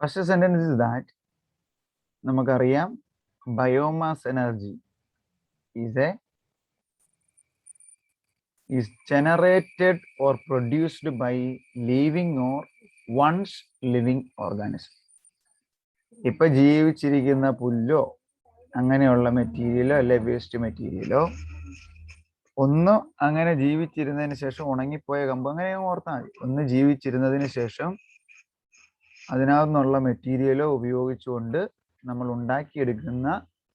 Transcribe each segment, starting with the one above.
First sentence is that നമുക്കറിയാം biomass energy is generated or produced by living or once living organism. ഇപ്പൊ ജീവിച്ചിരിക്കുന്ന പുല്ലോ അങ്ങനെയുള്ള മെറ്റീരിയലോ അല്ലെ waste മെറ്റീരിയലോ ഒന്ന് അങ്ങനെ ജീവിച്ചിരുന്നതിന് ശേഷം ഉണങ്ങിപ്പോയ കമ്പ് അങ്ങനെ ഓർത്താൽ മതി. ഒന്ന് ജീവിച്ചിരുന്നതിന് ശേഷം അതിനകത്തുനിന്നുള്ള മെറ്റീരിയലോ ഉപയോഗിച്ചുകൊണ്ട് നമ്മൾ ഉണ്ടാക്കിയെടുക്കുന്ന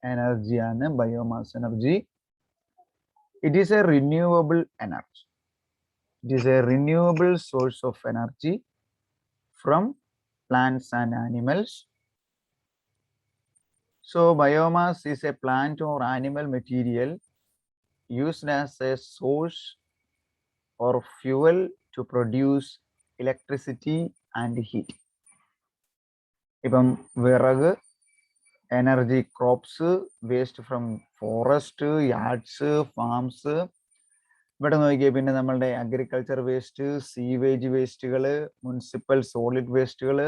എനർജിയാണ് biomass energy. It is a renewable energy. It is a renewable source of energy from plants and animals. So biomass is a plant or animal material used as a source or fuel to produce electricity and heat. ഇപ്പം വിറക്, energy, crops, waste from forest, yards, farms. ഇവിടെ നോക്കിയാൽ പിന്നെ നമ്മളുടെ agriculture waste, sewage വേസ്റ്റുകൾ, municipal solid വേസ്റ്റുകൾ,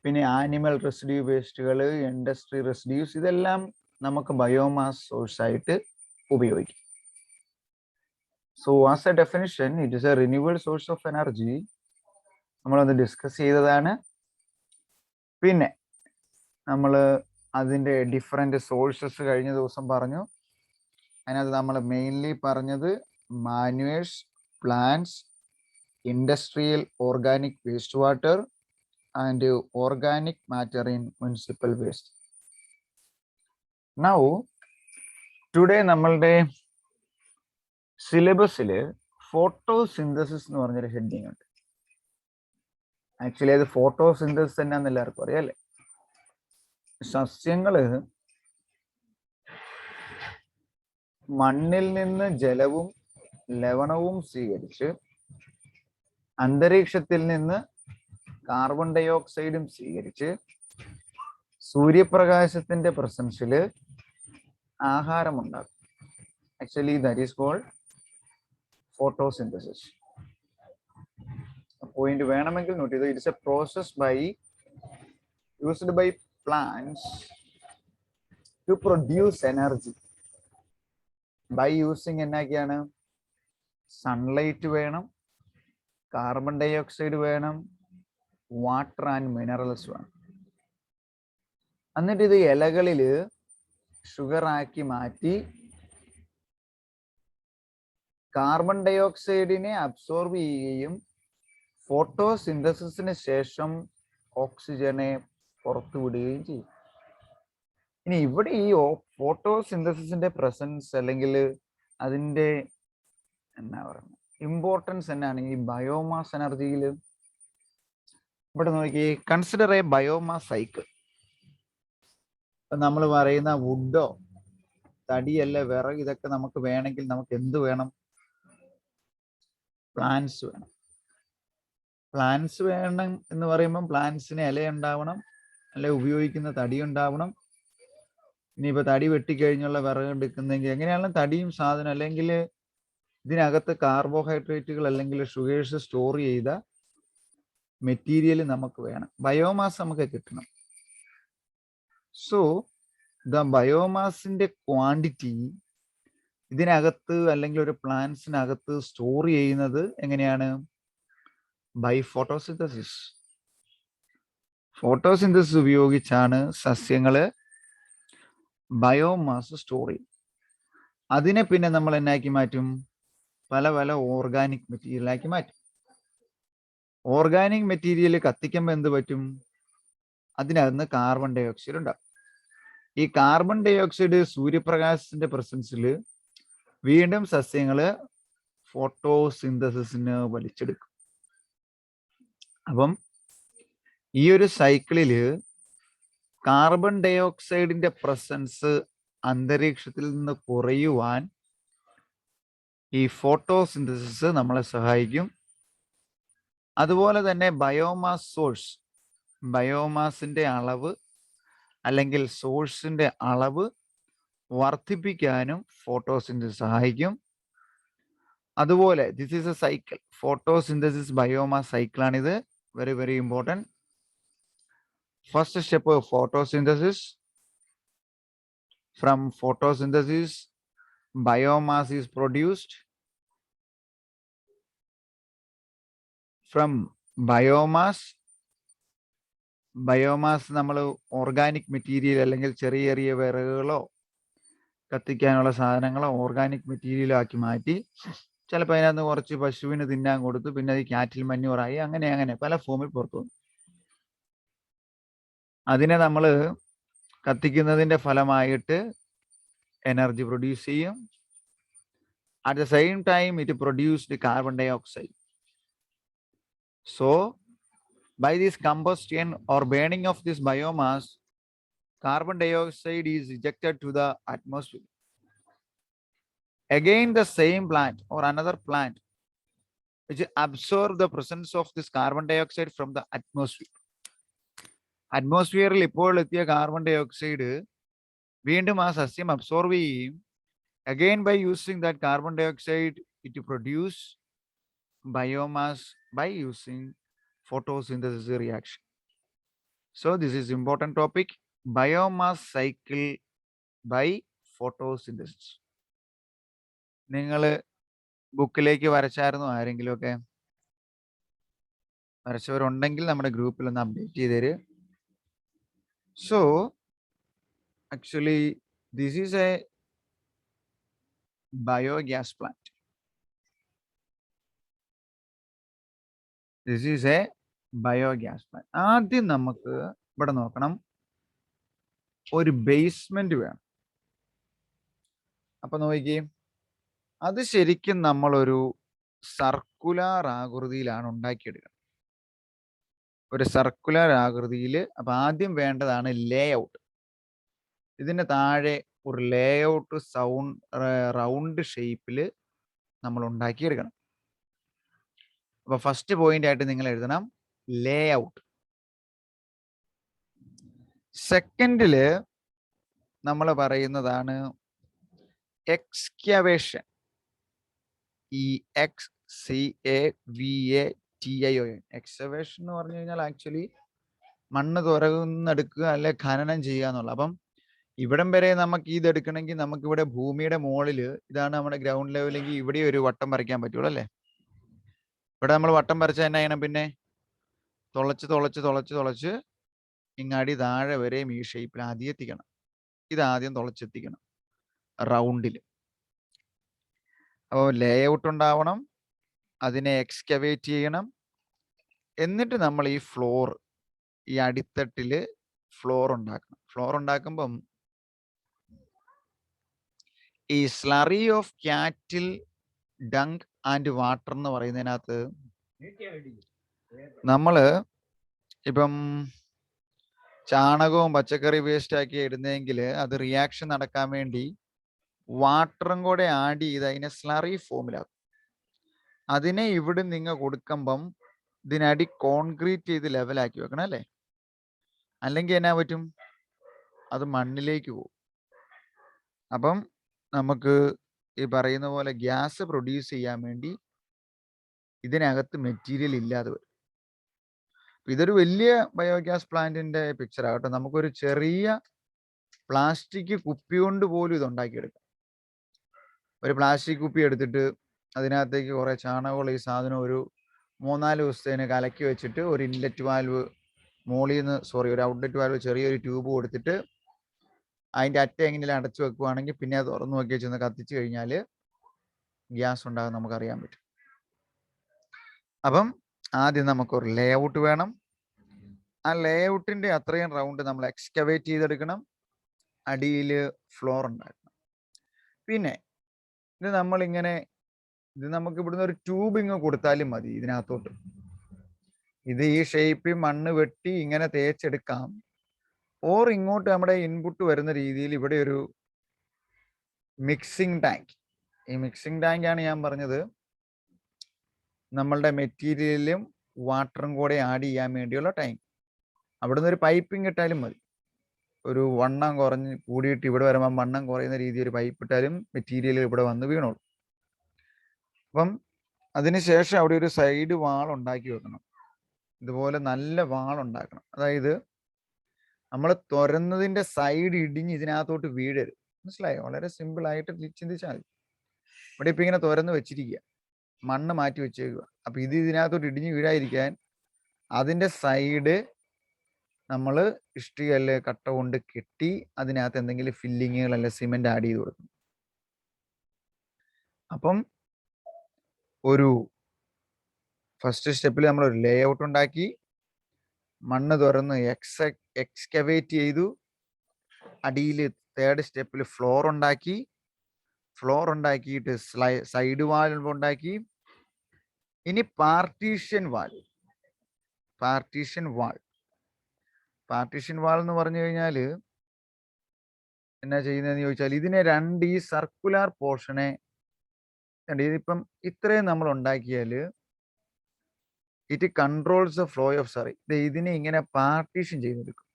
പിന്നെ animal residue വേസ്റ്റുകൾ, ഇൻഡസ്ട്രി റെസിഡ്യൂസ്, ഇതെല്ലാം നമുക്ക് ബയോമാസ് സോഴ്സ് ആയിട്ട് ഉപയോഗിക്കും. So as A definition it is A renewal source of energy. നമ്മളത് ഡിസ്കസ് ചെയ്തതാണ്. പിന്നെ നമ്മൾ അതിൻ്റെ ഡിഫറെൻ്റ് സോഴ്സസ് കഴിഞ്ഞ ദിവസം പറഞ്ഞു. അതിനകത്ത് നമ്മൾ മെയിൻലി പറഞ്ഞത് manures, plants, industrial organic waste water and organic matter in municipal waste. Now today നമ്മളുടെ സിലബസിൽ ഫോട്ടോസിന്തസിസ് എന്ന് പറഞ്ഞൊരു ഹെഡിങ് ഉണ്ട്. ആക്ച്വലി അത് ഫോട്ടോസിന്തസിസ് തന്നെയാണെന്ന് എല്ലാവർക്കും അറിയാം അല്ലേ? സസ്യങ്ങള് മണ്ണിൽ നിന്ന് ജലവും ലവണവും സ്വീകരിച്ച് അന്തരീക്ഷത്തിൽ നിന്ന് കാർബൺ ഡൈ ഓക്സൈഡും സ്വീകരിച്ച് സൂര്യപ്രകാശത്തിന്റെ പ്രസൻസിൽ ആഹാരമുണ്ടാക്കും. Actually that is called photosynthesis. Point വേണമെങ്കിൽ നോട്ട് ചെയ്തു. It's a process used by plants to produce energy by using എന്നൊക്കെയാണ്? സൺലൈറ്റ് വേണം, കാർബൺ ഡൈ ഓക്സൈഡ് വേണം, വാട്ടർ ആൻഡ് മിനറൽസ് വേണം. എന്നിട്ട് ഇത് ഇലകളിൽ ഷുഗർ ആക്കി മാറ്റി കാർബൺ ഡൈ ഓക്സൈഡിനെ അബ്സോർബ് ചെയ്യുകയും ഫോട്ടോസിന്തസിസിന് ശേഷം ഓക്സിജനെ പുറത്തു വിടുകയും ചെയ്യും. ഇനി ഇവിടെ ഈ ഫോട്ടോസിന്തസിസിന്റെ പ്രസൻസ് അല്ലെങ്കിൽ അതിൻ്റെ എന്നാ പറയുന്നത് ഇമ്പോർട്ടൻസ് എന്നാണ് ഈ ബയോമാസ് എനർജിയിൽ. ഇവിടെ നോക്കി, കൺസിഡർ എ ബയോമാസ് സൈക്കിൾ. ഇപ്പം നമ്മൾ പറയുന്ന വുഡോ തടിയല്ല വിറക് ഇതൊക്കെ നമുക്ക് വേണമെങ്കിൽ നമുക്ക് എന്ത് വേണം? പ്ലാന്റ്സ് വേണം. പ്ലാന്റ്സ് വേണം എന്ന് പറയുമ്പം പ്ലാന്റ്സിന് ഇല ഉണ്ടാവണം, അല്ലെ ഉപയോഗിക്കുന്ന തടി ഉണ്ടാവണം. ഇനിയിപ്പോൾ തടി വെട്ടിക്കഴിഞ്ഞുള്ള വിറക് എടുക്കുന്നെങ്കിൽ എങ്ങനെയാണെങ്കിലും തടിയും സാധനം, അല്ലെങ്കിൽ ഇതിനകത്ത് കാർബോഹൈഡ്രേറ്റുകൾ അല്ലെങ്കിൽ ഷുഗേഴ്സ് സ്റ്റോർ ചെയ്ത മെറ്റീരിയൽ നമുക്ക് വേണം. ബയോമാസ് നമുക്ക് കിട്ടണം. സോ ദ ബയോമാസിന്റെ ക്വാണ്ടിറ്റി ഇതിനകത്ത് അല്ലെങ്കിൽ ഒരു പ്ലാന്റ്സിനകത്ത് സ്റ്റോർ ചെയ്യുന്നത് എങ്ങനെയാണ്? By photosynthesis. ഫോട്ടോസിന്തസിസ് ഉപയോഗിച്ചാണ് സസ്യങ്ങള് ബയോമാസ് സ്റ്റോർ ചെയ്യും. അതിനെ പിന്നെ നമ്മൾ എന്നാക്കി മാറ്റും? പല പല ഓർഗാനിക് മെറ്റീരിയലാക്കി മാറ്റും. ഓർഗാനിക് മെറ്റീരിയൽ കത്തിക്കുമ്പോൾ എന്ത് പറ്റും? അതിനകത്ത് കാർബൺ ഡൈ ഓക്സൈഡ് ഉണ്ടാകും. ഈ കാർബൺ ഡൈ ഓക്സൈഡ് സൂര്യപ്രകാശത്തിന്റെ പ്രസൻസിൽ വീണ്ടും സസ്യങ്ങള് ഫോട്ടോസിന്തസിസിന് വലിച്ചെടുക്കും. അപ്പം ഈ ഒരു സൈക്കിളില് കാർബൺ ഡൈ ഓക്സൈഡിന്റെ പ്രസൻസ് അന്തരീക്ഷത്തിൽ നിന്ന് കുറയുവാൻ ഈ ഫോട്ടോസിന്തസിസ് നമ്മളെ സഹായിക്കും. അതുപോലെ തന്നെ ബയോമാസ് സോഴ്സ്, ബയോമാസിന്റെ അളവ് അല്ലെങ്കിൽ സോഴ്സിന്റെ അളവ് വർദ്ധിപ്പിക്കാനും ഫോട്ടോസിന്തസിസ് സഹായിക്കും. അതുപോലെ this is a cycle, photosynthesis biomass സൈക്കിളാണിത്. Very very important. First step of photosynthesis. From photosynthesis, biomass is produced. From biomass നമ്മൾ ഓർഗാനിക് മെറ്റീരിയൽ അല്ലെങ്കിൽ ചെറിയ ചെറിയ വിറകുകളോ കത്തിക്കാനുള്ള സാധനങ്ങളോ ഓർഗാനിക് മെറ്റീരിയലോ ആക്കി മാറ്റി ചിലപ്പോൾ അതിനകത്ത് കുറച്ച് പശുവിന് തിന്നാൻ കൊടുത്തു, പിന്നെ അത് ക്യാറ്റിൽ മന്യൂറായി, അങ്ങനെ പല ഫോമിൽ പുറത്തു വന്നു. അതിനെ നമ്മൾ കത്തിക്കുന്നതിന്റെ ഫലമായിട്ട് എനർജി പ്രൊഡ്യൂസ് ചെയ്യും. At the same time it produced carbon dioxide. So by this combustion or burning of this biomass, carbon dioxide is ejected to the atmosphere. Again, the same plant or another plant which absorb the presence of this carbon dioxide from the atmosphere. അറ്റ്മോസ്ഫിയറിൽ ഇപ്പോൾ എത്തിയ carbon dye oxide വീണ്ടും ആ സസ്യം absorb ചെയ്യും. Again, by using that carbon dioxide, it produce biomass by using photosynthesis reaction. So this is important topic, biomass cycle by photosynthesis. നിങ്ങൾ ബുക്കിലേക്ക് വരച്ചായിരുന്നു ആരെങ്കിലും ഒക്കെ? വരച്ചവരുണ്ടെങ്കിൽ നമ്മുടെ ഗ്രൂപ്പിൽ ഒന്ന് അപ്ഡേറ്റ് ചെയ്ത് തരും. So actually this is a biogas plant. This is a biogas plant. ആദ്യം നമുക്ക് ഇവിടെ നോക്കണം, ഒരു ബേസ്മെന്റ് വേണം. അപ്പൊ നോക്കിയേ, അത് ശരിക്കും നമ്മളൊരു സർക്കുലർ ആകൃതിയിലാണ് ഉണ്ടാക്കിയെടുക്കുന്നത്. ഒരു സർക്കുലർ ആകൃതിയിൽ. അപ്പൊ ആദ്യം വേണ്ടതാണ് ലേ ഔട്ട്. ഇതിന്റെ താഴെ ഒരു ലേ ഔട്ട് റൗണ്ട് ഷേപ്പിൽ നമ്മൾ ഉണ്ടാക്കിയെടുക്കണം. അപ്പൊ ഫസ്റ്റ് പോയിന്റ് ആയിട്ട് നിങ്ങൾ എഴുതണം ലേ ഔട്ട്. സെക്കൻഡില് നമ്മൾ പറയുന്നതാണ് എക്സ്കവേഷൻ. EXCAVATION. എക്സ്കവേഷൻ എന്ന് പറഞ്ഞു കഴിഞ്ഞാൽ ആക്ച്വലി മണ്ണ് തുറന്നെടുക്കുക അല്ലെ ഖനനം ചെയ്യുക എന്നുള്ള. അപ്പം ഇവിടം വരെ നമുക്ക് ഇത് എടുക്കണമെങ്കിൽ നമുക്കിവിടെ ഭൂമിയുടെ മുകളിൽ, ഇതാണ് നമ്മുടെ ഗ്രൗണ്ട് ലെവലെങ്കിൽ ഇവിടെ ഒരു വട്ടം വരയ്ക്കാൻ പറ്റുള്ളൂ അല്ലേ? ഇവിടെ നമ്മൾ വട്ടം വരച്ച തന്നെ ചെയ്യണം, പിന്നെ തുളച്ച് ഇങ്ങാടി താഴെ വരെയും ഈ ഷേപ്പിൽ ആദ്യം എത്തിക്കണം. ഇതാദ്യം തുളച്ചെത്തിക്കണം റൗണ്ടിൽ. അപ്പോൾ ലേ ഔട്ട് ഉണ്ടാവണം, അതിനെ എക്സ്കവേറ്റ് ചെയ്യണം, എന്നിട്ട് നമ്മൾ ഈ ഫ്ലോർ, ഈ അടിത്തട്ടില് ഫ്ലോർ ഉണ്ടാക്കണം. ഫ്ലോർ ഉണ്ടാക്കുമ്പം ഈ slurry of cattle dung and water എന്ന് പറയുന്നതിനകത്ത് നമ്മള് ഇപ്പം ചാണകവും പച്ചക്കറി വേസ്റ്റ് ആക്കി ഇടുന്നെങ്കിൽ അത് റിയാക്ഷൻ നടക്കാൻ വേണ്ടി വാട്ടറും കൂടെ ആഡ് ചെയ്ത് അതിനെ സ്ലറി ഫോമിലാക്കും. അതിനെ ഇവിടെ നിങ്ങൾ കൊടുക്കുമ്പം ഇതിനടി കോൺക്രീറ്റ് ചെയ്ത് ലെവലാക്കി വെക്കണം അല്ലേ? അല്ലെങ്കിൽ എന്നാ പറ്റും? അത് മണ്ണിലേക്ക് പോകും. അപ്പം നമുക്ക് ഈ പറയുന്ന പോലെ ഗ്യാസ് പ്രൊഡ്യൂസ് ചെയ്യാൻ വേണ്ടി ഇതിനകത്ത് മെറ്റീരിയൽ ഇല്ലാതെ വരും. ഇതൊരു വലിയ ബയോഗ്യാസ് പ്ലാന്റിന്റെ പിക്ചർ ആകട്ടെ. നമുക്കൊരു ചെറിയ പ്ലാസ്റ്റിക് കുപ്പി കൊണ്ട് പോലും ഇത് ഉണ്ടാക്കിയെടുക്കാം. ഒരു പ്ലാസ്റ്റിക് കുപ്പി എടുത്തിട്ട് അതിനകത്തേക്ക് കുറെ ചാണകമുള്ള ഈ സാധനം ഒരു 3-4 ദിവസത്തേന് കലക്കി വെച്ചിട്ട് ഒരു ഇൻലെറ്റ് വാൽവ് ഒരു ഔട്ട്ലെറ്റ് വാൽവ് ചെറിയൊരു ട്യൂബ് കൊടുത്തിട്ട് അതിന്റെ അറ്റ എങ്ങനെയും അടച്ചു വെക്കുവാണെങ്കിൽ പിന്നെ അത് തുറന്നു നോക്കി ചെന്ന് കത്തിച്ചു കഴിഞ്ഞാൽ ഗ്യാസ് ഉണ്ടാകും നമുക്കറിയാൻ പറ്റും. അപ്പം ആദ്യം നമുക്കൊരു ലേ ഔട്ട് വേണം. ആ ലേ ഔട്ടിന്റെ അത്രയും റൗണ്ട് നമ്മൾ എക്സ്കവേറ്റ് ചെയ്തെടുക്കണം. അടിയിൽ ഫ്ലോർ ഉണ്ടാക്കണം. പിന്നെ ഇത് നമുക്ക് ഇവിടുന്ന് ഒരു ട്യൂബ് ഇങ്ങ് കൊടുത്താലും മതി ഇതിനകത്തോട്ട്. ഇത് ഈ ഷേപ്പിൽ മണ്ണ് വെട്ടി ഇങ്ങനെ തേച്ചെടുക്കാം. ഓർ ഇങ്ങോട്ട് നമ്മുടെ ഇൻപുട്ട് വരുന്ന രീതിയിൽ ഇവിടെ ഒരു മിക്സിംഗ് ടാങ്ക്. ഈ മിക്സിംഗ് ടാങ്ക് ആണ് ഞാൻ പറഞ്ഞത് നമ്മളുടെ മെറ്റീരിയലും വാട്ടറും കൂടെ ആഡ് ചെയ്യാൻ വേണ്ടിയുള്ള ടാങ്ക്. അവിടുന്ന് ഒരു പൈപ്പിംഗ് ഇട്ടാലും മതി. ഒരു വണ്ണം കൂടിയിട്ട് ഇവിടെ വരുമ്പോൾ വണ്ണം കുറയുന്ന രീതിയിൽ ഒരു പൈപ്പ് ഇട്ടാലും മെറ്റീരിയൽ ഇവിടെ വന്ന് വീണോളൂ. അപ്പം അതിനുശേഷം അവിടെ ഒരു സൈഡ് വാൾ ഉണ്ടാക്കി വെക്കണം. ഇതുപോലെ നല്ല വാൾ ഉണ്ടാക്കണം. അതായത് നമ്മൾ തുറന്നതിന്റെ സൈഡ് ഇടിഞ്ഞ് ഇതിനകത്തോട്ട് വീഴരുത്. മനസ്സിലായോ? വളരെ സിമ്പിൾ ആയിട്ട് ചിന്തിച്ചാൽ മതി. ഇവിടെ ഇപ്പൊ ഇങ്ങനെ തുറന്ന് വെച്ചിരിക്കുക, മണ്ണ് മാറ്റി വെച്ചേക്കുക. അപ്പൊ ഇത് ഇതിനകത്തോട്ട് ഇടിഞ്ഞ് വീഴാതിരിക്കാൻ അതിന്റെ സൈഡ് നമ്മൾ ഇഷ്ടിക അല്ലെ കട്ട കൊണ്ട് കെട്ടി അതിനകത്ത് എന്തെങ്കിലും ഫില്ലിങ്ങുകൾ അല്ലെ സിമെന്റ് ആഡ് ചെയ്ത് കൊടുക്കും. അപ്പം ഒരു ഫസ്റ്റ് സ്റ്റെപ്പിൽ നമ്മൾ ഒരു ലേ ഔട്ട് ഉണ്ടാക്കി, മണ്ണ് തുറന്ന് എക്സ്കവേറ്റ് ചെയ്തു, അടിയിൽ തേർഡ് സ്റ്റെപ്പിൽ ഫ്ലോർ ഉണ്ടാക്കിയിട്ട് സൈഡ് വാൾ ഉണ്ടാക്കി. ഇനി പാർട്ടീഷൻ വാൾ എന്ന് പറഞ്ഞു കഴിഞ്ഞാൽ എന്നാ ചെയ്യുന്നതെന്ന് ചോദിച്ചാൽ, ഇതിനെ ഈ സർക്കുലർ പോർഷനെ ഇതിപ്പം ഇത്രയും നമ്മൾ ഉണ്ടാക്കിയാൽ it controls the flow of zari. ഇതിനെ ഇങ്ങനെ പാർട്ടീഷൻ ചെയ്തെടുക്കും.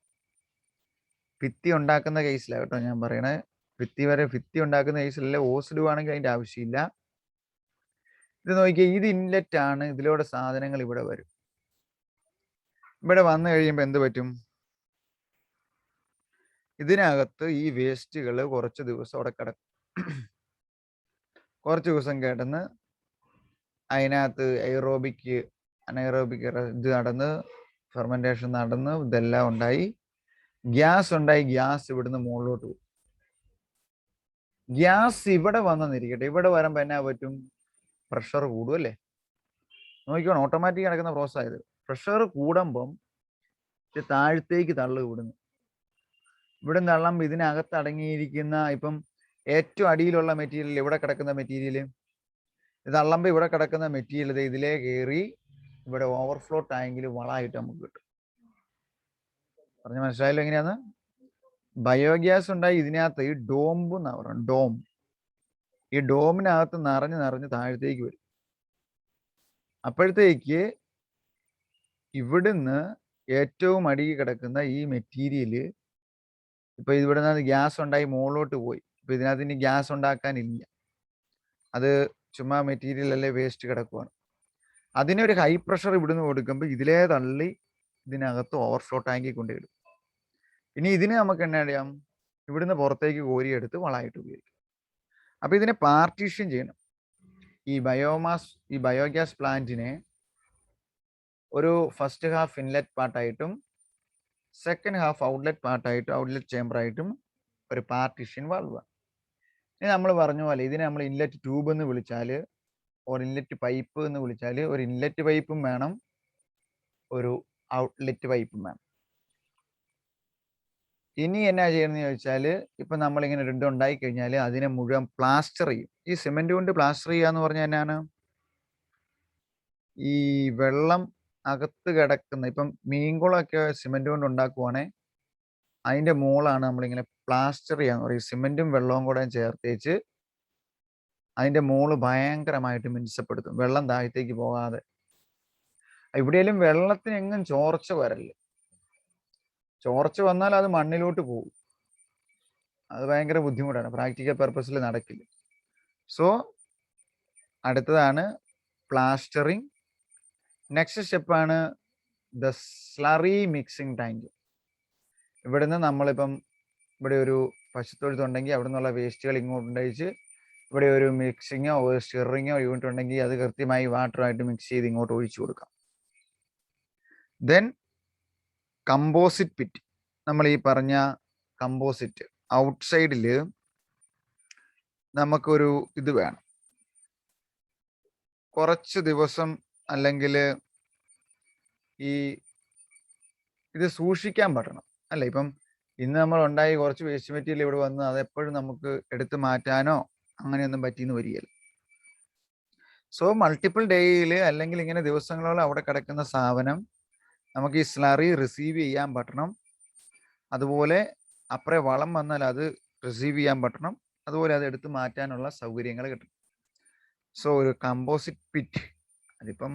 ഭിത്തി ഉണ്ടാക്കുന്ന കേസിലാണ് കേട്ടോ ഞാൻ പറയണേ. ഭിത്തി ഉണ്ടാക്കുന്ന കേസിലല്ലേ. ഓസിഡ് ആണെങ്കിൽ അതിന്റെ ആവശ്യമില്ല. ഇത് നോക്കിയാൽ ഇത് ഇൻലെറ്റ് ആണ്. ഇതിലൂടെ സാധനങ്ങൾ ഇവിടെ വരും. ഇവിടെ വന്നു കഴിയുമ്പോൾ എന്ത് പറ്റും? ഇതിനകത്ത് ഈ വേസ്റ്റുകൾ കുറച്ച് ദിവസം അവിടെ കിടക്കും. കുറച്ച് ദിവസം കിടന്ന് അതിനകത്ത് അനൈറോബിക് ഇത് നടന്ന് ഫെർമെന്റേഷൻ നടന്ന് ഇതെല്ലാം ഉണ്ടായി ഗ്യാസ് ഇവിടുന്ന് മുകളിലോട്ട് പോകും. ഗ്യാസ് ഇവിടെ വന്നെന്നിരിക്കട്ടെ, ഇവിടെ വരുമ്പോൾ എന്നാ പറ്റും? പ്രഷർ കൂടും അല്ലേ? നോക്കിക്കോണം, ഓട്ടോമാറ്റിക് നടക്കുന്ന പ്രോസസ് ആയത്. പ്രഷർ കൂടുമ്പം ഇത് താഴത്തേക്ക് വിടുന്നു. ഇവിടെ തള്ളുമ്പോൾ ഇതിനകത്ത് അടങ്ങിയിരിക്കുന്ന ഇപ്പം ഏറ്റവും അടിയിലുള്ള മെറ്റീരിയൽ, ഇവിടെ കിടക്കുന്ന മെറ്റീരിയൽ, ഇത് തള്ളുമ്പോൾ ഇവിടെ കിടക്കുന്ന മെറ്റീരിയൽ ഇതിലേ കയറി ഇവിടെ ഓവർഫ്ലോ ടാങ്കിൽ വളമായിട്ട് നമുക്ക് കിട്ടും. പറഞ്ഞ മനസ്സിലായല്ലോ എങ്ങനെയാന്ന്? ബയോഗ്യാസ് ഉണ്ടായി ഇതിനകത്ത് ഈ ഡോംബ് എന്നാ പറയുന്നത്. ഡോം, ഈ ഡോമിനകത്ത് നിറഞ്ഞ് താഴത്തേക്ക് വരും. അപ്പോഴത്തേക്ക് ഇവിടുന്ന് ഏറ്റവും അടിയിൽ കിടക്കുന്ന ഈ മെറ്റീരിയല് ഇപ്പൊ ഇവിടെ നിന്ന് ഗ്യാസ് ഉണ്ടായി മുകളിലോട്ട് പോയി. ഇപ്പൊ ഇതിനകത്ത് ഇനി ഗ്യാസ് ഉണ്ടാക്കാനില്ല, അത് ചുമ്മാ മെറ്റീരിയൽ അല്ലേ, വേസ്റ്റ് കിടക്കുവാണ്. അതിനൊരു ഹൈ പ്രഷർ ഇവിടുന്ന് കൊടുക്കുമ്പോൾ ഇതിലേ തള്ളി ഇതിനകത്ത് ഓവർഫ്ലോ ടാങ്കിൽ കൊണ്ടിടും. ഇനി ഇതിന് നമുക്ക് എന്നാ ചെയ്യാം? ഇവിടുന്ന് പുറത്തേക്ക് കോരിയെടുത്ത് വളമായിട്ട് ഉപയോഗിക്കും. അപ്പൊ ഇതിനെ പാർട്ടീഷൻ ചെയ്യണം. ഈ ബയോഗ്യാസ് പ്ലാന്റിനെ ഒരു ഫസ്റ്റ് ഹാഫ് ഇൻലെറ്റ് പാർട്ടായിട്ടും സെക്കൻഡ് ഹാഫ് ഔട്ട്ലെറ്റ് ചേംബർ ആയിട്ടും ഒരു പാർട്ടീഷൻ വാൾവ്. ഇനി നമ്മൾ പറഞ്ഞ പോലെ ഇതിനെ നമ്മൾ ഇൻലെറ്റ് ട്യൂബ് എന്ന് വിളിച്ചാൽ, ഒരു ഇൻലെറ്റ് പൈപ്പ് എന്ന് വിളിച്ചാൽ, ഒരു ഇൻലെറ്റ് പൈപ്പും വേണം, ഒരു ഔട്ട്ലെറ്റ് പൈപ്പും വേണം. ഇനി എന്നാ ചെയ്യണമെന്ന് ചോദിച്ചാൽ, ഇപ്പൊ നമ്മളിങ്ങനെ രണ്ടും ഉണ്ടായി കഴിഞ്ഞാൽ അതിനെ മുഴുവൻ പ്ലാസ്റ്റർ ചെയ്യും. ഈ സിമെന്റ് കൊണ്ട് പ്ലാസ്റ്റർ ചെയ്യുക എന്ന് പറഞ്ഞാൽ എന്നാണ്? ഈ വെള്ളം അകത്ത് കിടക്കുന്ന, ഇപ്പം മീൻകുളമൊക്കെ സിമെന്റ് കൊണ്ട് ഉണ്ടാക്കുവാണെ അതിന്റെ മുകളാണ് നമ്മളിങ്ങനെ പ്ലാസ്റ്റർ ചെയ്യാന്ന് പറയും. സിമെന്റും വെള്ളവും കൂടെ ചേർത്തേച്ച് അതിന്റെ മുകള് ഭയങ്കരമായിട്ട് മിനുസപ്പെടുത്തും, വെള്ളം താഴത്തേക്ക് പോകാതെ. എവിടെയെങ്കിലും വെള്ളത്തിന് എങ്ങും ചോർച്ച വരല്ലേ. ചോർച്ച വന്നാൽ അത് മണ്ണിലോട്ട് പോകും. അത് ഭയങ്കര ബുദ്ധിമുട്ടാണ്, പ്രാക്ടിക്കൽ പർപ്പസിൽ നടക്കില്ല. സോ അടുത്തതാണ് പ്ലാസ്റ്ററിങ്. നെക്സ്റ്റ് സ്റ്റെപ്പാണ് ദ സ്ലറി മിക്സിംഗ് ടാങ്ക്. ഇവിടുന്ന് നമ്മളിപ്പം ഇവിടെ ഒരു പശുത്തൊഴുത്തുണ്ടെങ്കിൽ അവിടെ നിന്നുള്ള വേസ്റ്റുകൾ ഇങ്ങോട്ട് ഉണ്ടായിച്ച് ഇവിടെ ഒരു മിക്സിങ്ങോ ഒരു സ്റ്റിറിങ്ങോ യൂണിറ്റ് ഉണ്ടെങ്കിൽ അത് കൃത്യമായി വാട്ടറുമായിട്ട് മിക്സ് ചെയ്ത് ഇങ്ങോട്ട് ഒഴിച്ചു കൊടുക്കാം. Then composite pit. നമ്മൾ ഈ പറഞ്ഞ കമ്പോസിറ്റ് ഔട്ട് സൈഡിൽ നമുക്കൊരു ഇത് വേണം, കുറച്ച് ദിവസം അല്ലെങ്കിൽ ഇത് സൂക്ഷിക്കാൻ പറ്റണം അല്ല. ഇപ്പം ഇന്ന് നമ്മൾ ഉണ്ടായി കുറച്ച് വേസ്റ്റ് മെറ്റീരിയൽ ഇവിടെ വന്ന് അതെപ്പോഴും നമുക്ക് എടുത്തു മാറ്റാനോ അങ്ങനെയൊന്നും പറ്റിയെന്ന് വരികയില്ല. സോ മൾട്ടിപ്പിൾ ഡേയിൽ അല്ലെങ്കിൽ ഇങ്ങനെ ദിവസങ്ങളോളം അവിടെ കിടക്കുന്ന സാധനം നമുക്ക് ഈ സ്ലറി റിസീവ് ചെയ്യാൻ പറ്റണം. അതുപോലെ അപ്പുറേ വളം വന്നാൽ അത് റിസീവ് ചെയ്യാൻ പറ്റണം. അതുപോലെ അത് എടുത്ത് മാറ്റാനുള്ള സൗകര്യങ്ങൾ കിട്ടണം. സോ ഒരു കമ്പോസിറ്റ് പിറ്റ്, അതിപ്പം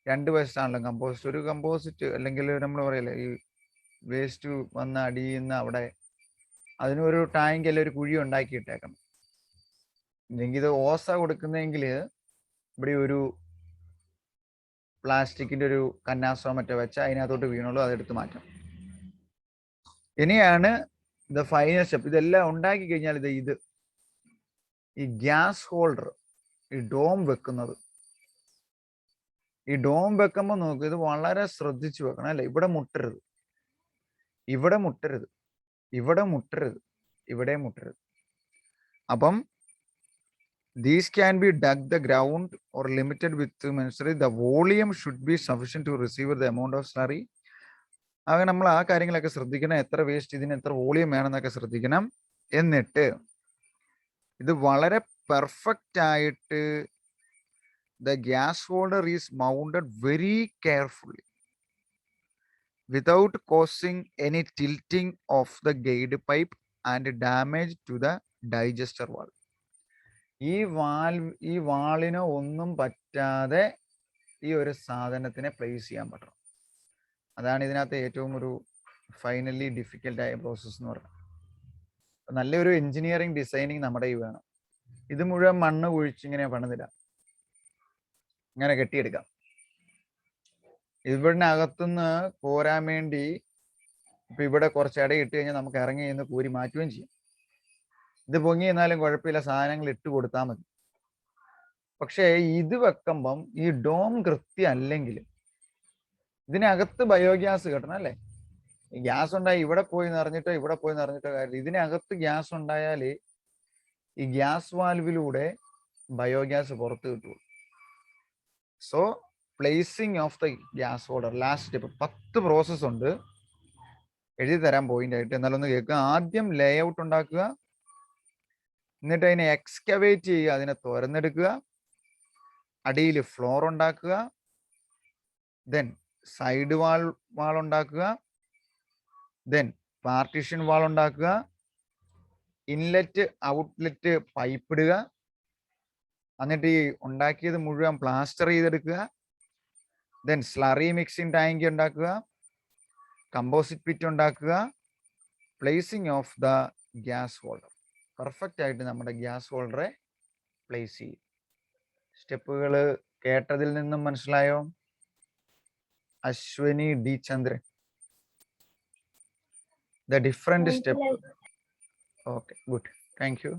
രണ്ട് വശത്താണല്ലോ ഒരു കമ്പോസിറ്റ് അല്ലെങ്കിൽ നമ്മൾ പറയല്ലേ ഈ വേസ്റ്റ് വന്ന് അടിയുന്ന അവിടെ അതിനൊരു ടാങ്ക് അല്ലെങ്കിൽ ഒരു കുഴി ഉണ്ടാക്കിയിട്ടേക്കണം. ഇല്ലെങ്കിൽ ഇത് ഓസ കൊടുക്കുന്നെങ്കിൽ ഇവിടെ ഒരു പ്ലാസ്റ്റിക്കിന്റെ ഒരു കന്നാസോ മറ്റോ വെച്ചാൽ അതിനകത്തോട്ട് വീണുള്ളൂ, അതെടുത്ത് മാറ്റണം. ഇനിയാണ് ദ ഫൈനൽ സ്റ്റെപ്പ്. ഇതെല്ലാം ഉണ്ടാക്കി കഴിഞ്ഞാൽ ഇത് ഈ ഗ്യാസ് ഹോൾഡർ, ഈ ഡോം വെക്കുന്നത്. ഈ ഡോം വെക്കുമ്പോൾ നോക്കുക, ഇത് വളരെ ശ്രദ്ധിച്ചു വെക്കണം അല്ലെ. ഇവിടെ മുട്ടരുത്, ഇവിടെ മുട്ടരുത്, ഇവിടെ മുട്ടരുത്, ഇവിടെ മുട്ടരുത്. അപ്പം these can be dug the ground or limited with menstruation. The volume should be sufficient to receive the amount of slurry. അങ്ങനെ നമ്മൾ ആ കാര്യങ്ങളൊക്കെ ശ്രദ്ധിക്കണം. എത്ര വേസ്റ്റ്, ഇതിന് എത്ര വോളിയം വേണമെന്നൊക്കെ ശ്രദ്ധിക്കണം. എന്നിട്ട് ഇത് വളരെ പെർഫെക്റ്റ് ആയിട്ട് the gas holder is mounted very carefully without causing any tilting of the guide pipe and damage to the digester valve. ഈ വാളിന് ഒന്നും പറ്റാതെ ഈ ഒരു സാധനത്തിനെ പ്ലേസ് ചെയ്യാൻ പറ്റണം. അതാണ് ഇതിനകത്ത് ഏറ്റവും ഒരു ഫൈനലി ഡിഫിക്കൽട്ടായ പ്രോസസ്സ് എന്ന് പറയുന്നത്. നല്ലൊരു എഞ്ചിനീയറിംഗ് ഡിസൈനിങ് നമ്മുടെ ഈ വേണം. ഇത് മുഴുവൻ മണ്ണ് കുഴിച്ചിങ്ങനെ പണിതില്ല, ഇങ്ങനെ കെട്ടിയെടുക്കാം. ഇതിനകത്തുനിന്ന് കോരാൻ വേണ്ടി ഇപ്പൊ ഇവിടെ കുറച്ച് ഇടയിട്ട് കഴിഞ്ഞാൽ നമുക്ക് ഇറങ്ങി നിന്ന് കോരി മാറ്റുകയും ചെയ്യും. ഇത് പൊങ്ങി എന്നാലും കുഴപ്പമില്ല, സാധനങ്ങൾ ഇട്ട് കൊടുത്താൽ മതി. പക്ഷേ ഇത് വെക്കുമ്പം ഈ ഡോം കൃത്യം അല്ലെങ്കിലും ഇതിനകത്ത് ബയോഗ്യാസ് കിട്ടണം അല്ലേ. ഈ ഗ്യാസ് ഉണ്ടായി ഇവിടെ പോയി നിറഞ്ഞിട്ടോ ഇവിടെ പോയി നിറഞ്ഞിട്ടോ കാര്യമില്ല. ഇതിനകത്ത് ഗ്യാസ് ഉണ്ടായാൽ ഈ ഗ്യാസ് വാൽവിലൂടെ ബയോഗ്യാസ് പുറത്ത് കിട്ടുള്ളൂ. So placing of the gas holder, last step. 10 process ഉണ്ട്, എഴുതി തരാൻ പോയിന്റ് ആയിട്ട്. എന്നാലൊന്ന് കേൾക്കുക. ആദ്യം ലേ ഔട്ട് ഉണ്ടാക്കുക, എന്നിട്ട് അതിനെ എക്സ്കവേറ്റ് ചെയ്യുക, അതിനെ തുറന്നെടുക്കുക, അടിയിൽ ഫ്ലോർ ഉണ്ടാക്കുക, ദെൻ സൈഡ് വാൾ ഉണ്ടാക്കുക, ദെൻ പാർട്ടീഷൻ വാൾ ഉണ്ടാക്കുക, ഇൻലെറ്റ് ഔട്ട്ലെറ്റ് പൈപ്പ് ഇടുക, എന്നിട്ട് ഈ ഉണ്ടാക്കിയത് മുഴുവൻ പ്ലാസ്റ്റർ ചെയ്തെടുക്കുക, ദെൻ സ്ലറി മിക്സിംഗ് ടാങ്ക് ഉണ്ടാക്കുക, കമ്പോസിറ്റ് പിറ്റ് ഉണ്ടാക്കുക, placing of the gas holder. Perfect ആയിട്ട് നമ്മുടെ ഗ്യാസ് ഹോൾഡറെ പ്ലേസ് ചെയ്യും. സ്റ്റെപ്പുകൾ കേട്ടതിൽ നിന്നും മനസ്സിലായോ? Ashwini D Chandran, the different step. Okay, good, thank you.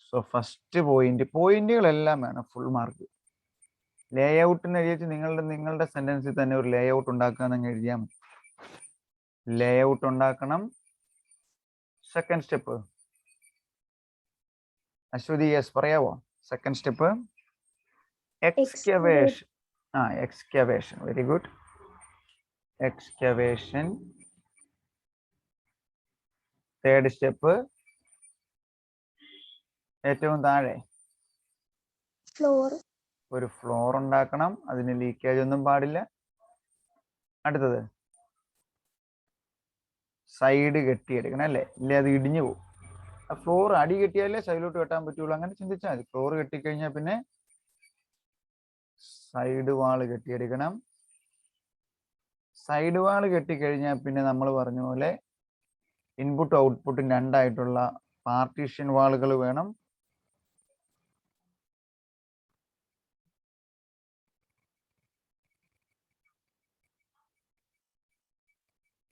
So first പോയിന്റുകളെല്ലാം വേണം ഫുൾ മാർക്ക്. ലേ ഔട്ടിന് എഴുതി നിങ്ങളുടെ സെന്റൻസിൽ തന്നെ ഒരു ലേ ഔട്ട് ഉണ്ടാക്കുക എന്നങ്ങ് എഴുതിയാൽ മതി. ലേ ഔട്ട് ഉണ്ടാക്കണം. സെക്കൻഡ് സ്റ്റെപ്പ് അശ്വതി, യെസ് പറയാവോ? Second step excavation. Excavation, very good. Excavation. Third step ഏറ്റവും താഴെ ഒരു ഫ്ലോർ ഉണ്ടാക്കണം, അതിന് ലീക്കേജ് ഒന്നും പാടില്ല. അടുത്തത് സൈഡ് കെട്ടിയെടുക്കണം അല്ലേ, ഇല്ലേ അത് ഇടിഞ്ഞു പോകും. ആ ഫ്ലോർ അടി കെട്ടിയാലേ സൈഡിലോട്ട് കെട്ടാൻ പറ്റുള്ളൂ. അങ്ങനെ ചിന്തിച്ചാൽ മതി. ഫ്ലോർ കെട്ടിക്കഴിഞ്ഞാൽ പിന്നെ സൈഡ് വാള് കെട്ടിയെടുക്കണം. സൈഡ് വാള് കെട്ടിക്കഴിഞ്ഞാൽ പിന്നെ നമ്മൾ പറഞ്ഞ പോലെ ഇൻപുട്ടും ഔട്ട്പുട്ടും രണ്ടായിട്ടുള്ള പാർട്ടീഷൻ വാളുകൾ വേണം.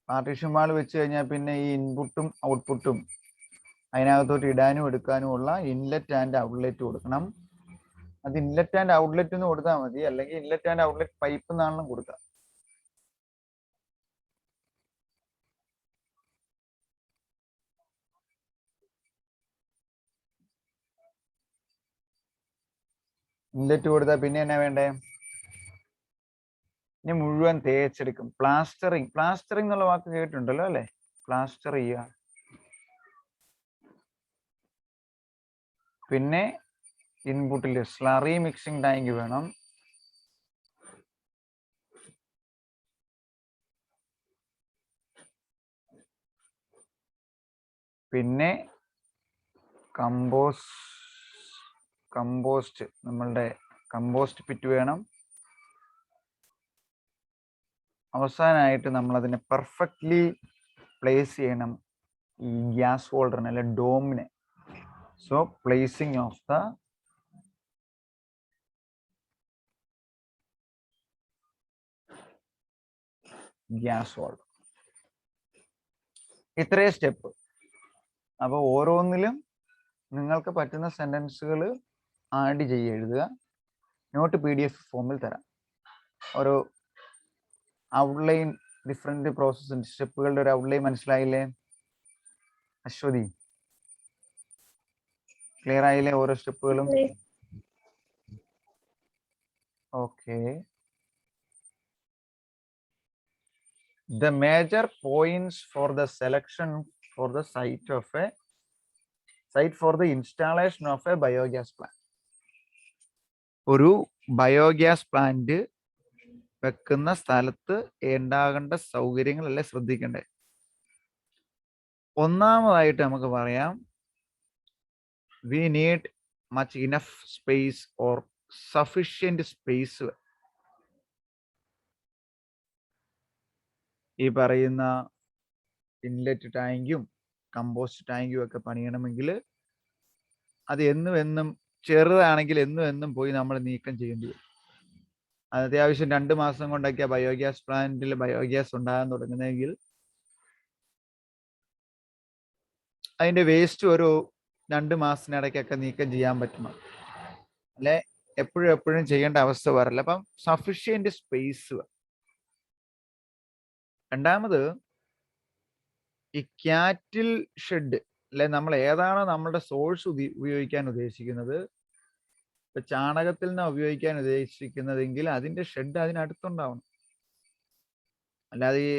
പാർട്ടീഷൻ വാൾ വെച്ച് കഴിഞ്ഞാൽ പിന്നെ ഈ ഇൻപുട്ടും ഔട്ട്പുട്ടും അതിനകത്തോട്ട് ഇടാനും എടുക്കാനും ഉള്ള ഇൻലെറ്റ് ആൻഡ് ഔട്ട്ലെറ്റ് കൊടുക്കണം. അത് ഇൻലെറ്റ് ആൻഡ് ഔട്ട്ലെറ്റ് എന്ന് കൊടുത്താൽ മതി, അല്ലെങ്കിൽ ഇൻലെറ്റ് ആൻഡ് ഔട്ട്ലെറ്റ് പൈപ്പ് എന്നാണെങ്കിലും കൊടുക്കാം. ഇൻലെറ്റ് കൊടുത്താൽ പിന്നെ എന്നാ വേണ്ടേ? ഇനി മുഴുവൻ തേച്ചെടുക്കും. പ്ലാസ്റ്ററിങ്. പ്ലാസ്റ്ററിങ് എന്നുള്ള വാക്ക് കേട്ടിട്ടുണ്ടല്ലോ അല്ലെ? പ്ലാസ്റ്റർ ചെയ്യുക. പിന്നെ ഇൻപുട്ടിൽ സ്ലറി മിക്സിംഗ് ടാങ്ക് വേണം. പിന്നെ കമ്പോസ്റ്റ് നമ്മളുടെ കമ്പോസ്റ്റ് പിറ്റ് വേണം. അവസാനമായിട്ട് നമ്മൾ അതിനെ പെർഫെക്റ്റ്ലി പ്ലേസ് ചെയ്യണം ഈ ഗ്യാസ് ഹോൾഡറിനെ അല്ലെ ഡോമിനെ. So placing of the gas valve. ഇത്രയും സ്റ്റെപ്പ്. അപ്പോൾ ഓരോന്നിലും നിങ്ങൾക്ക് പറ്റുന്ന സെന്റൻസുകൾ ആഡ് ചെയ്യുക, എഴുതുക. നോട്ട് PDF ഫോമിൽ തരാം. ഒരു ഔട്ട്ലൈൻ, ഡിഫറെന്റ് പ്രോസസ് സ്റ്റെപ്പുകളുടെ ഒരു ഔട്ട്ലൈൻ മനസ്സിലായില്ലേ അശ്വതി? ക്ലിയർ ആയില്ലേ ഓരോ സ്റ്റെപ്പുകളും? Okay. The major points for the selection for the site for the installation of a biogas plant. ഒരു ബയോഗ്യാസ് പ്ലാന്റ് വെക്കുന്ന സ്ഥലത്ത് ഉണ്ടാകേണ്ട സൗകര്യങ്ങളല്ലേ ശ്രദ്ധിക്കണ്ടേ? ഒന്നാമതായിട്ട് നമുക്ക് പറയാം, we need much enough space or sufficient space. ഈ പറയുന്ന ഇൻലെറ്റ് ടാങ്കും കമ്പോസ്റ്റ് ടാങ്കും ഒക്കെ പണിയണമെങ്കിൽ അത് എന്നും ചെറുതാണെങ്കിൽ എന്നും പോയി നമ്മൾ നീക്കം ചെയ്യേണ്ടി വരും. അത്യാവശ്യം 2 മാസം കൊണ്ടൊക്കെ ബയോഗ്യാസ് പ്ലാന്റിൽ ബയോഗ്യാസ് ഉണ്ടാകാൻ തുടങ്ങുന്നതെങ്കിൽ അതിന്റെ വേസ്റ്റ് ഒരു 2 മാസത്തിനിടയ്ക്കൊക്കെ നീക്കം ചെയ്യാൻ പറ്റണം. അല്ലെ എപ്പോഴും ചെയ്യേണ്ട അവസ്ഥ വരില്ല. അപ്പം സഫിഷ്യന്റ് സ്പേസ്. രണ്ടാമത്, ഈ ക്യാറ്റിൽ ഷെഡ്, അല്ലെ നമ്മൾ ഏതാണ് നമ്മളുടെ സോഴ്സ് ഉപയോഗിക്കാൻ ഉദ്ദേശിക്കുന്നത്, ഇപ്പൊ ചാണകത്തിൽ നിന്ന് ഉപയോഗിക്കാൻ ഉദ്ദേശിക്കുന്നതെങ്കിൽ അതിന്റെ ഷെഡ് അതിനടുത്തുണ്ടാവണം. അല്ലാതെ ഈ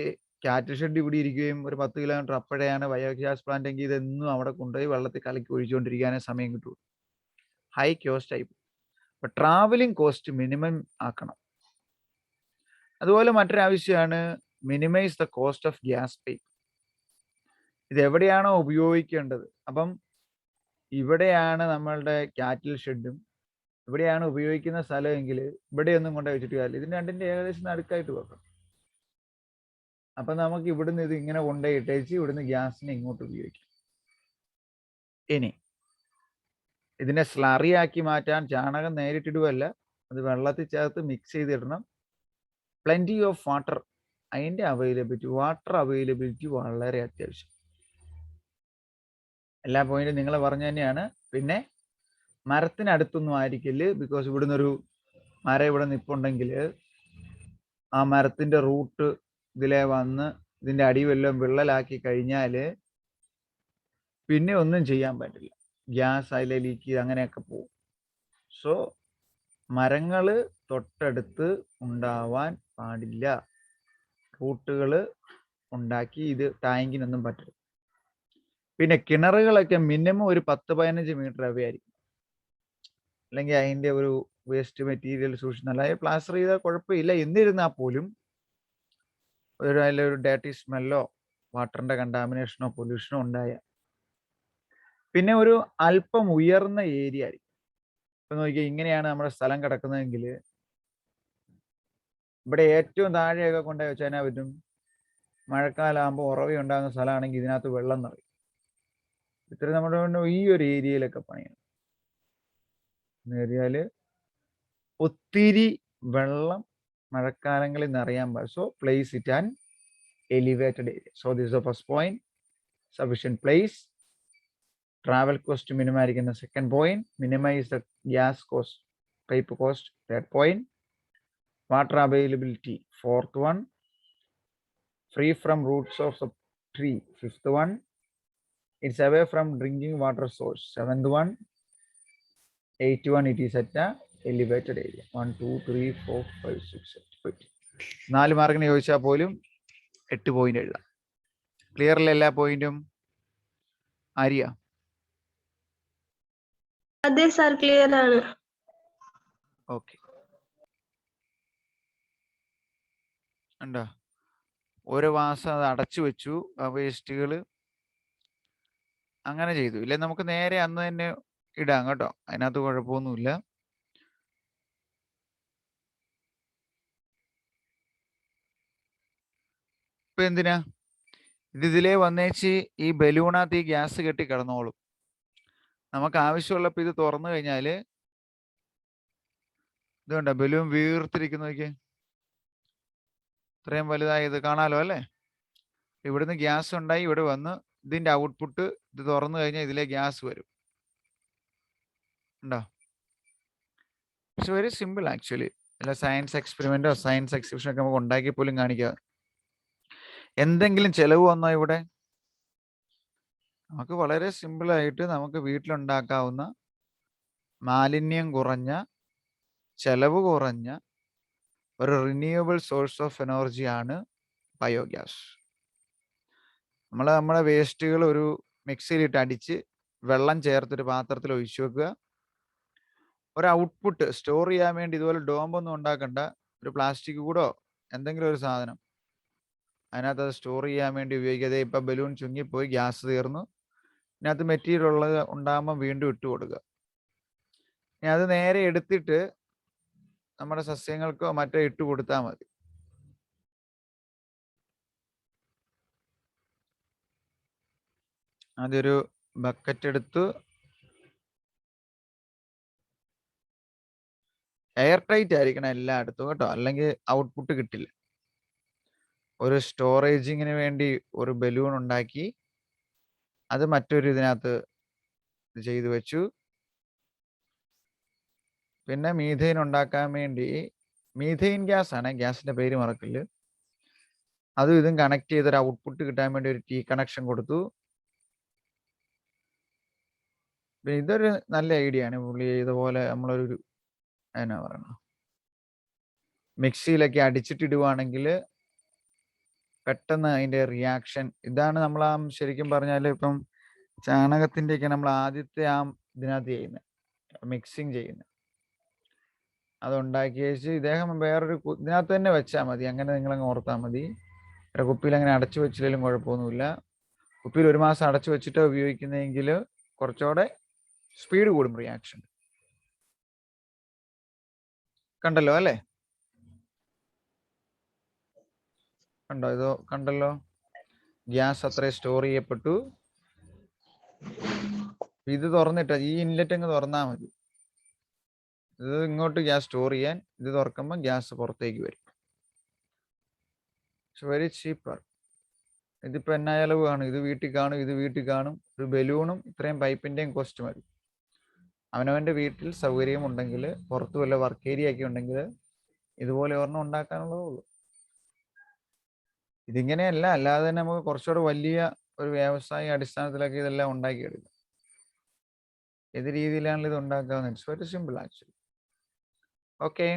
ക്യാറ്റിൽ ഷെഡ് ഇവിടെ ഇരിക്കുകയും ഒരു 10 കിലോമീറ്റർ അപ്പോഴെയാണ് ബയോഗ്യാസ് പ്ലാന്റ് എങ്കിൽ ഇതെന്നും അവിടെ കൊണ്ടുപോയി വെള്ളത്തിൽ കലക്കി ഒഴിച്ചുകൊണ്ടിരിക്കാനേ സമയം കിട്ടുള്ളൂ. ഹൈ കോസ്റ്റ് ആയി. അപ്പൊ ട്രാവലിംഗ് കോസ്റ്റ് മിനിമം ആക്കണം. അതുപോലെ മറ്റൊരാവശ്യമാണ് minimise the cost of gas pipe. ഇത് എവിടെയാണോ ഉപയോഗിക്കേണ്ടത്, അപ്പം ഇവിടെയാണ് നമ്മളുടെ ക്യാറ്റിൽ ഷെഡും ഇവിടെയാണ് ഉപയോഗിക്കുന്ന സ്ഥലമെങ്കിൽ ഇവിടെയൊന്നും കൊണ്ടു വെച്ചിട്ട് കാര്യമില്ല. ഇതിന് രണ്ടിന്റെ ഏകദേശം നടുക്കായിട്ട് വെക്കണം. അപ്പൊ നമുക്ക് ഇവിടുന്ന് ഇത് ഇങ്ങനെ കൊണ്ടുപോയി ഇട്ടേച്ച് ഇവിടുന്ന് ഗ്യാസിനെ ഇങ്ങോട്ട് ഉപയോഗിക്കാം. ഇനി ഇതിനെ സ്ലറിയാക്കി മാറ്റാൻ ചാണകം നേരിട്ടിടുവല്ല, അത് വെള്ളത്തിൽ ചേർത്ത് മിക്സ് ചെയ്തിടണം. പ്ലെന്റി ഓഫ് വാട്ടർ, അതിന്റെ അവൈലബിലിറ്റി, വാട്ടർ അവൈലബിലിറ്റി വളരെ അത്യാവശ്യം. എല്ലാ പോയിന്റും നിങ്ങൾ പറഞ്ഞു തന്നെയാണ്. പിന്നെ മരത്തിനടുത്തൊന്നും ആയിരിക്കില്ല. ബിക്കോസ് ഇവിടുന്ന് ഒരു മരം ഇവിടെ നിൽപ്പുണ്ടെങ്കിൽ ആ മരത്തിന്റെ റൂട്ട് ഇതിലെ വന്ന് ഇതിന്റെ അടി വല്ലതും വിള്ളലാക്കി കഴിഞ്ഞാൽ പിന്നെ ഒന്നും ചെയ്യാൻ പറ്റില്ല. ഗ്യാസ് അതിലെ ലീക്ക് ചെയ്ത് അങ്ങനെയൊക്കെ പോകും. സോ മരങ്ങൾ തൊട്ടടുത്ത് ഉണ്ടാവാൻ പാടില്ല. റൂട്ടുകൾ ഉണ്ടാക്കി ഇത് ടാങ്കിനൊന്നും പറ്റില്ല. പിന്നെ കിണറുകളൊക്കെ മിനിമം ഒരു 10-15 മീറ്റർ അവേ ആയിരിക്കും. അല്ലെങ്കിൽ അതിൻ്റെ ഒരു വേസ്റ്റ് മെറ്റീരിയൽ സൂക്ഷിച്ച് അതായത് പ്ലാസ്റ്റർ ചെയ്താൽ കുഴപ്പമില്ല. എന്നിരുന്നാൽ പോലും അതിലൊരു ഡേർട്ടി സ്മെല്ലോ വാട്ടറിന്റെ കണ്ടാമിനേഷനോ പൊല്യൂഷനോ ഉണ്ടായ പിന്നെ ഒരു അല്പം ഉയർന്ന ഏരിയ ആയിരിക്കും. ഇപ്പൊ നോക്കിയാൽ ഇങ്ങനെയാണ് നമ്മുടെ സ്ഥലം കിടക്കുന്നതെങ്കിൽ ഇവിടെ ഏറ്റവും താഴെയൊക്കെ കൊണ്ടുപോയി വെച്ചാൽ എന്നാ പറ്റും? മഴക്കാലമാകുമ്പോൾ ഉറവയുണ്ടാകുന്ന സ്ഥലമാണെങ്കിൽ ഇതിനകത്ത് വെള്ളം നിറയും. ഇത്ര നമ്മുടെ ഈ ഒരു ഏരിയയിലൊക്കെ പണിയണം എന്ന് കരുതിയാൽ ഒത്തിരി വെള്ളം മഴക്കാലങ്ങളിൽ നിറയാൻ പാടില്ല. So place it an elevated area. So this is the first point. Sufficient place. Travel cost minimize the second point. Minimize the gas cost, pipe cost. Third point. Water availability. Fourth one. Free from roots of the tree. Fifth one. It's away from drinking water source. Seventh one. 81. It is at the elevated area. 1, 2, 3, 4, 5, 6, 7, 8. 4 മാർക്കിന് ചോദിച്ചാൽ പോലും 8 point എഴുതാം. Clear അല്ലേ എല്ലാ പോയിന്റും? ആര്യ? അതെ sir, clear ആണ്. Okay. ഉണ്ടോ? ഒരു മാസം അത് അടച്ചു വെച്ചു, ആ വേസ്റ്റുകൾ അങ്ങനെ ചെയ്തു. ഇല്ലേ നമുക്ക് നേരെ അന്ന് തന്നെ ഇടാം കേട്ടോ, അതിനകത്ത് കുഴപ്പമൊന്നുമില്ല. ഇപ്പൊ എന്തിനാ ഇതിലേ വന്നേച്ച് ഈ ബലൂണാത്ത് ഈ ഗ്യാസ് കെട്ടി കിടന്നോളും. നമുക്ക് ആവശ്യമുള്ളപ്പോൾ ഇത് തുറന്നു കഴിഞ്ഞാൽ ഇതുകൊണ്ട ബലൂൺ വീർത്തിരിക്കുന്ന നോക്കിയേ, ഇത്രയും വലുതായി ഇത് കാണാലോ അല്ലേ? ഇവിടുന്ന് ഗ്യാസ് ഉണ്ടായി ഇവിടെ വന്ന് ഇതിന്റെ ഔട്ട്പുട്ട് ഇത് തുറന്നു കഴിഞ്ഞാൽ ഇതിലെ ഗ്യാസ് വരും. ഉണ്ടോ? It's very simple actually. അല്ല സയൻസ് എക്സ്പെരിമെന്റോ സയൻസ് എക്സിബിഷൻ ഒക്കെ നമുക്ക് ഉണ്ടാക്കി പോലും കാണിക്കുക. എന്തെങ്കിലും ചെലവ് വന്നോ ഇവിടെ? നമുക്ക് വളരെ സിമ്പിൾ ആയിട്ട് നമുക്ക് വീട്ടിലുണ്ടാക്കാവുന്ന മാലിന്യം കുറഞ്ഞ ചെലവ് കുറഞ്ഞ ഒരു റിന്യൂവബിൾ സോഴ്സ് ഓഫ് എനർജിയാണ് ബയോഗ്യാസ്. നമ്മുടെ വേസ്റ്റുകൾ ഒരു മിക്സിയിലിട്ട് അടിച്ച് വെള്ളം ചേർത്തൊരു പാത്രത്തിൽ ഒഴിച്ചു വെക്കുക. ഒരു ഔട്ട്പുട്ട് സ്റ്റോർ ചെയ്യാൻ വേണ്ടി ഇതുപോലെ ഡോംബൊന്നും ഉണ്ടാക്കണ്ട. ഒരു പ്ലാസ്റ്റിക് കൂടോ എന്തെങ്കിലും ഒരു സാധനം അതിനകത്ത് അത് സ്റ്റോർ ചെയ്യാൻ വേണ്ടി ഉപയോഗിക്കാതെ ഇപ്പം ബലൂൺ ചുങ്ങിപ്പോയി ഗ്യാസ് തീർന്നു. ഇതിനകത്ത് മെറ്റീരിയൽ ഉള്ളത് ഉണ്ടാകുമ്പോൾ വീണ്ടും ഇട്ട് കൊടുക്കുക. ഇനി അത് നേരെ എടുത്തിട്ട് നമ്മുടെ സസ്യങ്ങൾക്കോ മറ്റോ ഇട്ട് കൊടുത്താൽ മതി. അതൊരു ബക്കറ്റ് എടുത്ത് എയർ ടൈറ്റ് ആയിരിക്കണം എല്ലായിടത്തും കേട്ടോ, അല്ലെങ്കിൽ ഔട്ട്പുട്ട് കിട്ടില്ല. ഒരു സ്റ്റോറേജിങ്ങിന് വേണ്ടി ഒരു ബലൂൺ ഉണ്ടാക്കി അത് മറ്റൊരു ഇതിനകത്ത് ചെയ്തു വെച്ചു. പിന്നെ മീഥെയിൻ ഉണ്ടാക്കാൻ വേണ്ടി മീഥെയിൻ ഗ്യാസ് ആണ്, ഗ്യാസിന്റെ പേര് മറക്കില്ല. അതും ഇതും കണക്ട് ചെയ്തൊരു ഔട്ട്പുട്ട് കിട്ടാൻ വേണ്ടി ഒരു T കണക്ഷൻ കൊടുത്തു. ഇതൊരു നല്ല ഐഡിയ ആണ് പുള്ളി. ഇതുപോലെ നമ്മളൊരു എന്നാ പറയണ മിക്സിയിലൊക്കെ അടിച്ചിട്ടിടുവാണെങ്കിൽ പെട്ടെന്ന് അതിന്റെ റിയാക്ഷൻ ഇതാണ്. നമ്മൾ ശരിക്കും പറഞ്ഞാൽ ഇപ്പം ചാണകത്തിൻ്റെയൊക്കെ നമ്മൾ ആദ്യത്തെ ഇതിനകത്ത് ചെയ്യുന്നത് മിക്സിങ് ചെയ്യുന്നത് അതുണ്ടാക്കി വെച്ച് ഇദ്ദേഹം വേറൊരു ഇതിനകത്ത് തന്നെ വെച്ചാൽ മതി. അങ്ങനെ നിങ്ങളങ്ങ് ഓർത്താൽ മതി. ഒരു കുപ്പിയിൽ അങ്ങനെ അടച്ചു വെച്ചില്ലെങ്കിലും കുഴപ്പമൊന്നുമില്ല. കുപ്പിയിൽ 1 മാസം അടച്ചു വെച്ചിട്ട് ഉപയോഗിക്കുന്നതെങ്കിൽ കുറച്ചുകൂടെ സ്പീഡ് കൂടും റിയാക്ഷൻ. കണ്ടല്ലോ അല്ലേ? കണ്ടോ? ഇത് കണ്ടല്ലോ, ഗ്യാസ് അത്രയും സ്റ്റോർ ചെയ്യപ്പെട്ടു. ഇത് തുറന്നിട്ട് ഈ ഇൻലെറ്റ് അങ്ങ് തുറന്നാൽ മതി. ഇത് ഇങ്ങോട്ട് ഗ്യാസ് സ്റ്റോർ ചെയ്യാൻ, ഇത് തുറക്കുമ്പോൾ ഗ്യാസ് പുറത്തേക്ക് വരും. It's very cheaper. ഇതിപ്പോൾ എന്നാ ചെലവ് കാണും? ഇത് വീട്ടിൽ കാണും, ഇത് വീട്ടിൽ കാണും. ഒരു ബലൂണും ഇത്രയും പൈപ്പിൻ്റെയും കോസ്റ്റ് മതി. അവനവൻ്റെ വീട്ടിൽ സൗകര്യം ഉണ്ടെങ്കിൽ, പുറത്ത് വല്ല വർക്ക് ഏരിയ ഒക്കെ ഉണ്ടെങ്കിൽ ഇതുപോലെ ഒരെണ്ണം ഉണ്ടാക്കാനുള്ളതേ ഉള്ളൂ. ഇതിങ്ങനെയല്ല, അല്ലാതെ തന്നെ നമുക്ക് കുറച്ചുകൂടെ വലിയ ഒരു വ്യവസായ അടിസ്ഥാനത്തിലൊക്കെ ഇതെല്ലാം ഉണ്ടാക്കിയെടുക്കാം. ഏത് രീതിയിലാണല്ലോ ഇത് ഉണ്ടാക്കാവുന്നത്? It's very simple actually. Okay.